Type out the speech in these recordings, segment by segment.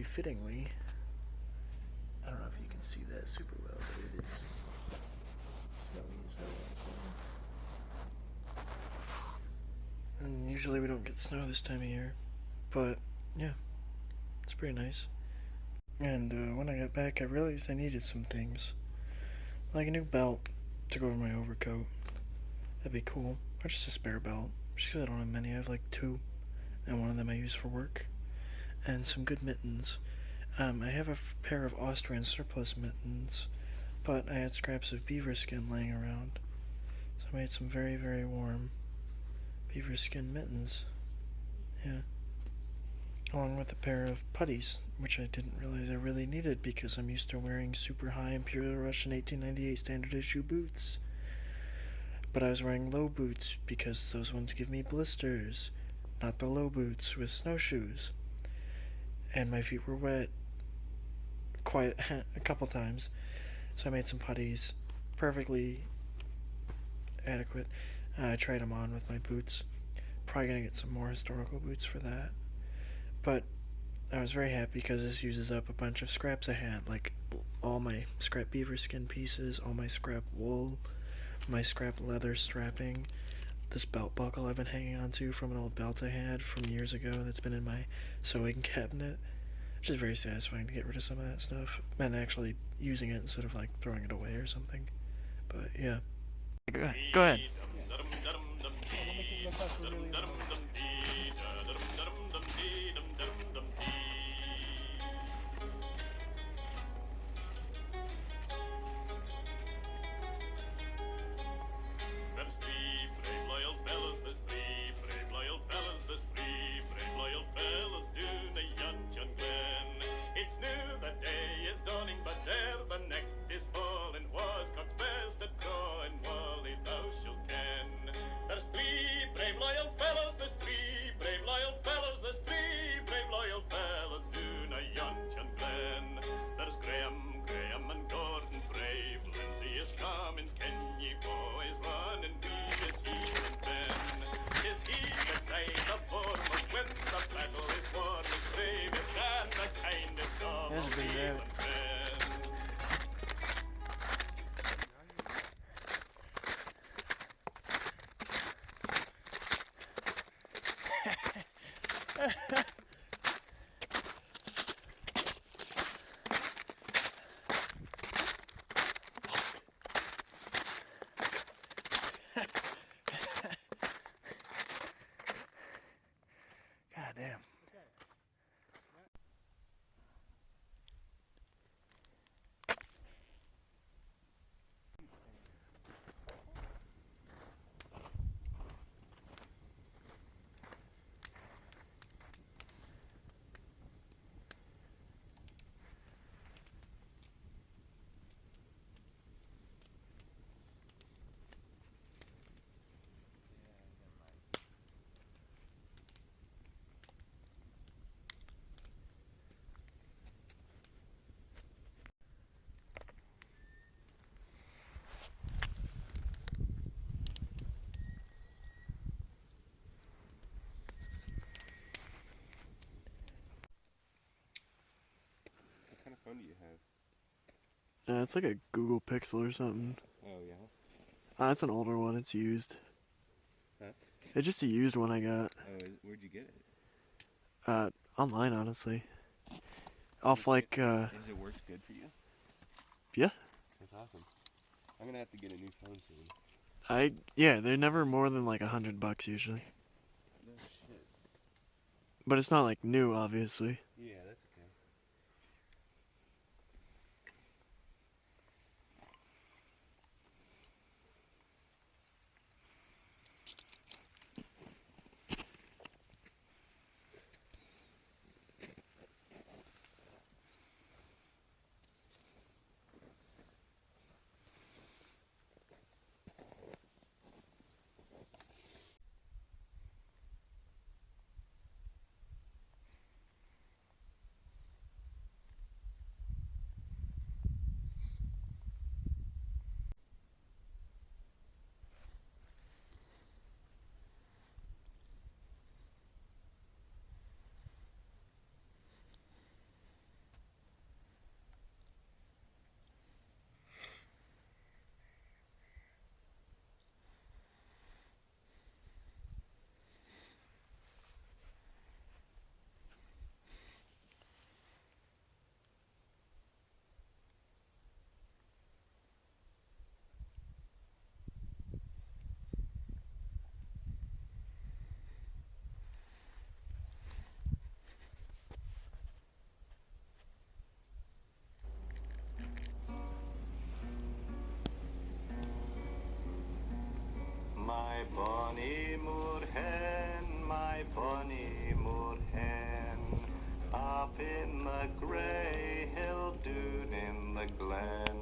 fittingly, I don't know if you can see that super well, but it is snowy as hell outside. And usually we don't get snow this time of year, but yeah, it's pretty nice. And when I got back, I realized I needed some things, like a new belt to go over my overcoat. That'd be cool. Or just a spare belt, just because I don't have many. I have like 2, and one of them I use for work. And some good mittens. I have a pair of Austrian surplus mittens, but I had scraps of beaver skin laying around, so I made some very, very warm beaver skin mittens. Yeah. Along with a pair of puttees, which I didn't realize I really needed because I'm used to wearing super high Imperial Russian 1898 standard issue boots. But I was wearing low boots because those ones give me blisters, not the low boots with snowshoes. And my feet were wet quite a couple times, so I made some puttees, perfectly adequate. I tried them on with my boots. Probably gonna get some more historical boots for that. But I was very happy because this uses up a bunch of scraps I had, like all my scrap beaver skin pieces, all my scrap wool, my scrap leather strapping, this belt buckle I've been hanging on to from an old belt I had from years ago that's been in my sewing cabinet. Which is very satisfying to get rid of some of that stuff and actually using it instead of like throwing it away or something. But yeah. Go ahead. There's 3 brave loyal fellas, there's 3 brave loyal fellas, there's 3 brave loyal fellas doon a Yunton Glen. It's new, the day is dawning, but ere the necht is falling, Wascock's best at drawing, Wally thou shalt ken. There's 3 brave loyal fellas, there's 3 brave loyal fellas, there's 3 brave loyal fellas doon a Yunton Glen. There's Graham, Graham and Gordon brave, Lindsay is coming, ken ye boys run and be as he and Ben. 'Tis he that's aye the foremost when the battle is won, is bravest and the kindest of all Ewan men. God damn. What kind of phone do you have? It's like a Google Pixel or something. Oh, yeah? It's an older one, it's used. Huh? It's just a used one I got. Oh, where'd you get it? Online, honestly. Off like, Has it worked good for you? Yeah. That's awesome. I'm gonna have to get a new phone soon. Yeah, they're never more than like $100 usually. No shit. But it's not like new, obviously. Yeah, that's okay. bonny Moorhen, my bonny Moorhen, up in the grey hill doon in the glen.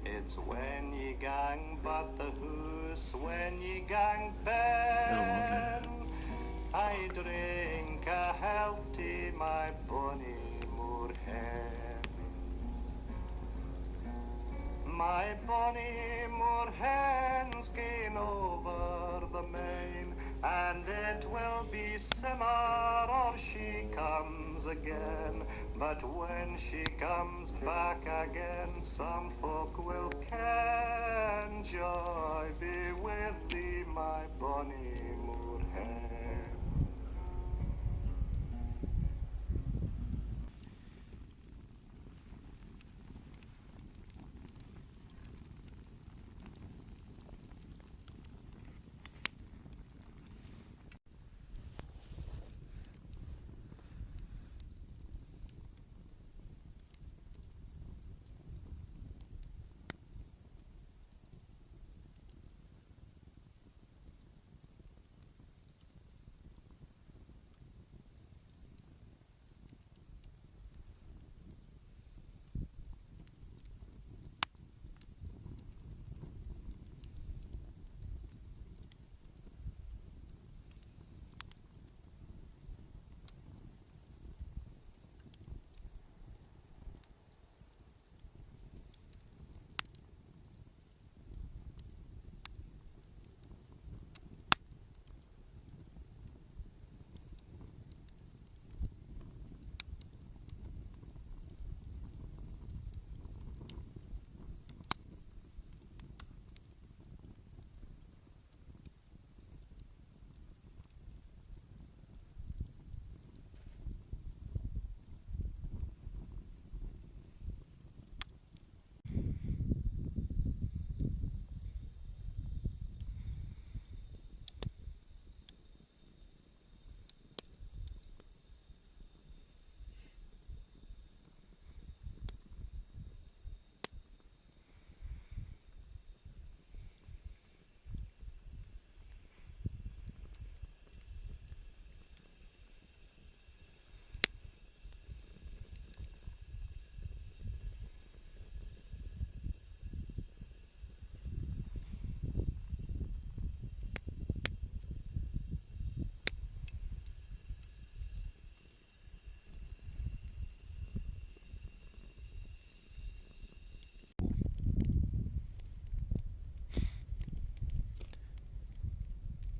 It's when ye gang but the hoose, when ye gang ben. I drink a health to my bonny Moorhen. My bonny Moorhen's gone over the main, and it will be summer or she comes again. But when she comes back again, some folk will ken. Joy be with thee, my bonny Moorhen.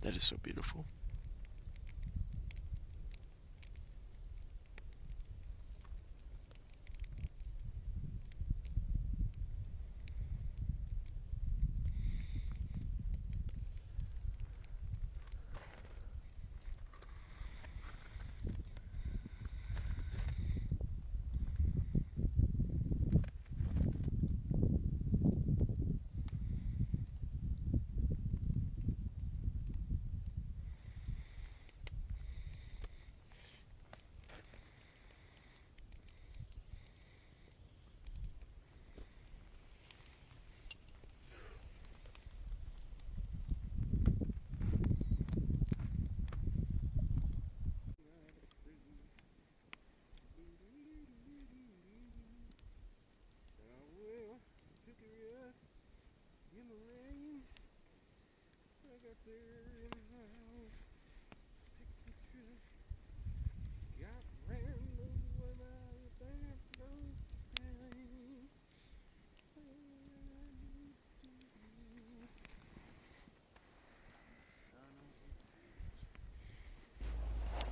That is so beautiful.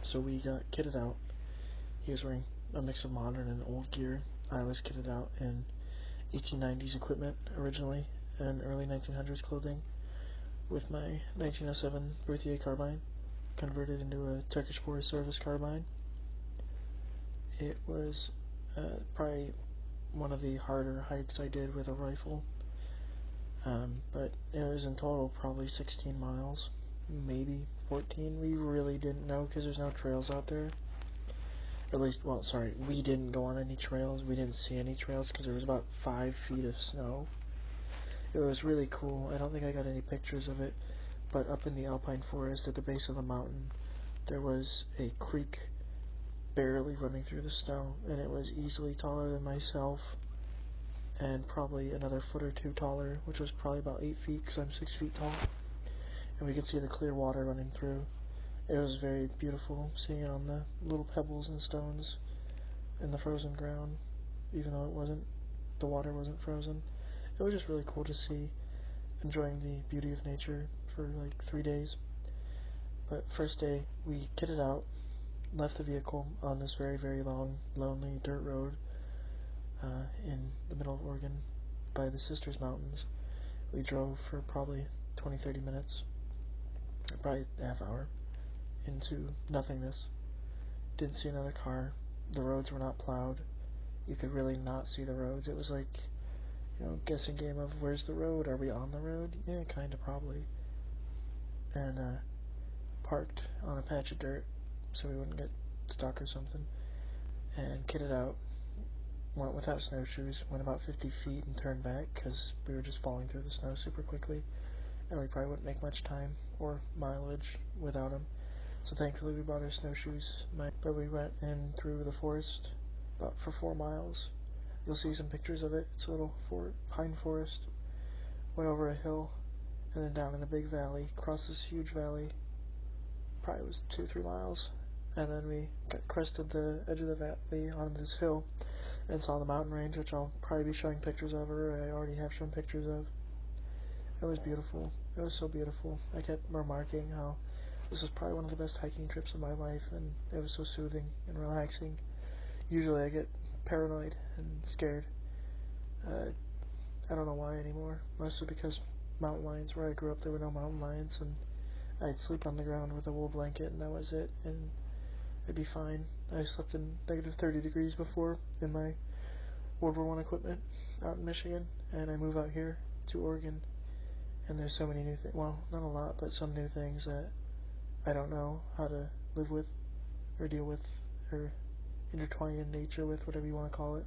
So we got kitted out. He was wearing a mix of modern and old gear. I was kitted out in 1890s equipment originally and early 1900s clothing with my 1907 Berthier carbine converted into a Turkish Forest Service carbine. It was probably one of the harder hikes I did with a rifle, but it was in total probably 16 miles, maybe 14. We really didn't know because there's no trails out there. Or at least, well, sorry, we didn't go on any trails. We didn't see any trails because there was about 5 feet of snow. It was really cool. I don't think I got any pictures of it, but up in the alpine forest at the base of the mountain, there was a creek barely running through the snow, and it was easily taller than myself, and probably another foot or two taller, which was probably about 8 feet, because I'm 6 feet tall, and we could see the clear water running through. It was very beautiful, seeing it on the little pebbles and stones in the frozen ground, even though the water wasn't frozen. It was just really cool to see, enjoying the beauty of nature for like 3 days. But first day, we kitted out, left the vehicle on this very, very long, lonely dirt road in the middle of Oregon by the Sisters Mountains. We drove for probably 20-30 minutes, probably a half hour, into nothingness. Didn't see another car. The roads were not plowed. You could really not see the roads. It was like, guessing game of where's the road? Are we on the road? Yeah, kinda, probably. And parked on a patch of dirt so we wouldn't get stuck or something. And kitted out. Went without snowshoes. Went about 50 feet and turned back because we were just falling through the snow super quickly. And we probably wouldn't make much time or mileage without them. So thankfully we brought our snowshoes. But we went in through the forest for 4 miles. You'll see some pictures of it. It's a little pine forest. Went over a hill and then down in a big valley. Crossed this huge valley. Probably was 2-3 miles. And then we crested the edge of the valley onto this hill and saw the mountain range, which I'll probably be showing pictures of, or I already have shown pictures of. It was beautiful. It was so beautiful. I kept remarking how this was probably one of the best hiking trips of my life, and it was so soothing and relaxing. Usually I get paranoid and scared. I don't know why anymore. Mostly because mountain lions, where I grew up, there were no mountain lions, and I'd sleep on the ground with a wool blanket, and that was it, and I'd be fine. I slept in negative 30 degrees before in my World War I equipment out in Michigan, and I move out here to Oregon, and there's so many new things. Well, not a lot, but some new things that I don't know how to live with, or deal with, or intertwine in nature with, whatever you want to call it.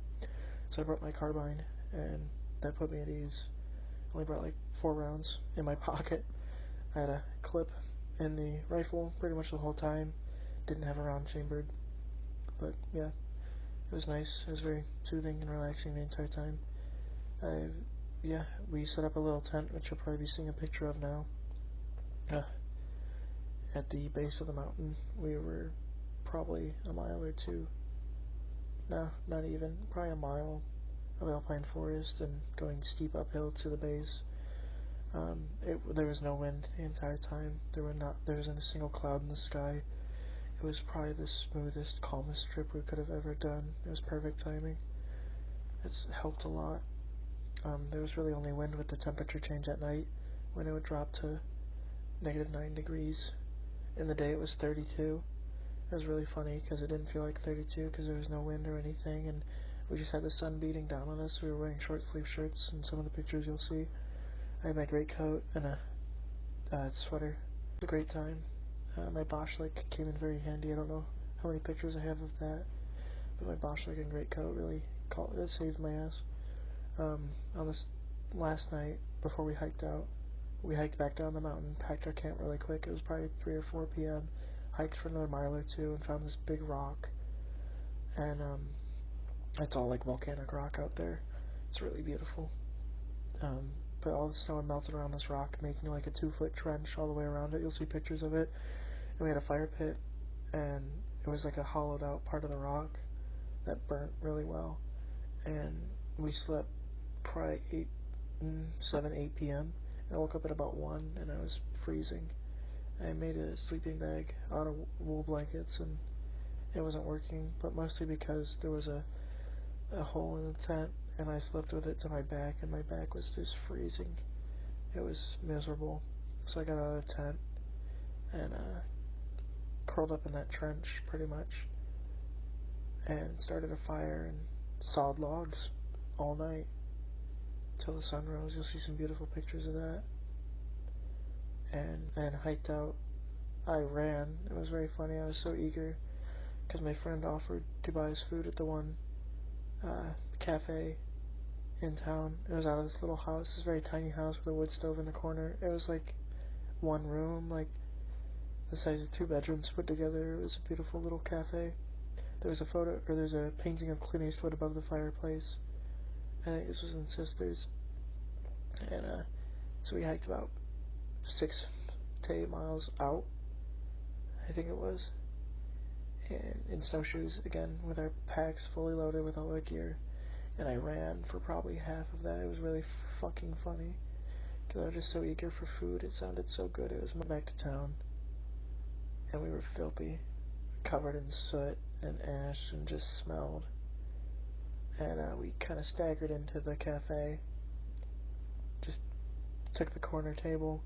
So I brought my carbine, and that put me at ease. I only brought like 4 rounds in my pocket. I had a clip in the rifle pretty much the whole time. Didn't have a round chambered, but yeah, it was nice. It was very soothing and relaxing the entire time. We set up a little tent, which you'll probably be seeing a picture of now. At the base of the mountain, we were probably a mile or 2. No, not even. Probably a mile of alpine forest and going steep uphill to the base. There was no wind the entire time. There wasn't a single cloud in the sky. It was probably the smoothest, calmest trip we could have ever done. It was perfect timing. It's helped a lot. There was really only wind with the temperature change at night, when it would drop to negative 9 degrees. In the day it was 32. It was really funny because it didn't feel like 32 because there was no wind or anything, and we just had the sun beating down on us. We were wearing short sleeve shirts, and some of the pictures you'll see. I had my great coat and a sweater. It was a great time. My Boschlik came in very handy. I don't know how many pictures I have of that, but my Boschlik and great coat really it saved my ass. On this last night, before we hiked out, we hiked back down the mountain, packed our camp really quick. It was probably 3 or 4 p.m. Hiked for another mile or 2 and found this big rock. And it's all like volcanic rock out there. It's really beautiful. But all the snow had melted around this rock, making like a 2-foot trench all the way around it. You'll see pictures of it. And we had a fire pit, and it was like a hollowed out part of the rock that burnt really well. And we slept probably 8 p.m. and I woke up at about 1, and I was freezing. I made a sleeping bag out of wool blankets, and it wasn't working, but mostly because there was a hole in the tent, and I slept with it to my back, and my back was just freezing. It was miserable. So I got out of the tent and curled up in that trench pretty much, and started a fire and sawed logs all night till the sun rose. You'll see some beautiful pictures of that. And hiked out. I ran. It was very funny. I was so eager because my friend offered to buy us food at the one cafe in town. It was out of this little house, this very tiny house with a wood stove in the corner. It was like one room, like the size of 2 bedrooms put together. It was a beautiful little cafe. There's a painting of Clint Eastwood above the fireplace. I think this was in Sisters. And so we hiked about 6 to 8 miles out, I think it was, and in snowshoes again, with our packs fully loaded with all our gear. And I ran for probably half of that. It was really fucking funny, because I was just so eager for food. It sounded so good. It was back to town, and we were filthy, covered in soot and ash, and just smelled. And we kind of staggered into the cafe, just took the corner table.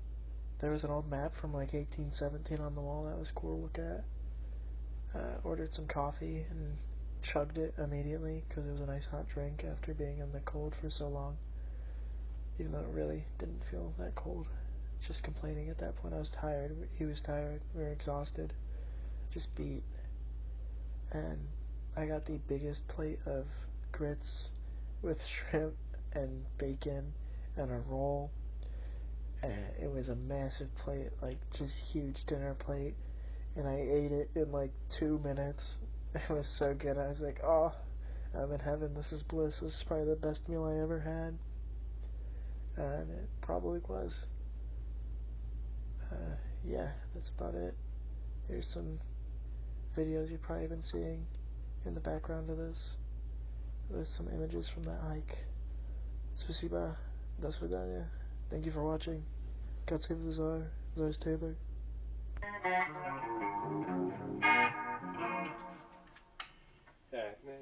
There was an old map from like 1817 on the wall. That was cool to look at. Ordered some coffee and chugged it immediately because it was a nice hot drink after being in the cold for so long. Even though it really didn't feel that cold. Just complaining at that point. I was tired. He was tired. We were exhausted. Just beat. And I got the biggest plate of grits with shrimp and bacon and a roll. And it was a massive plate, like just huge dinner plate. And I ate it in like 2 minutes. It was so good. I was like, oh, I'm in heaven. This is bliss. This is probably the best meal I ever had. And it probably was. Yeah, that's about it. Here's some videos you've probably been seeing in the background of this, with some images from that hike. Спасибо. До свидания. Thank you for watching. God save the Tsar. Tsar's Taylor. Yeah, no,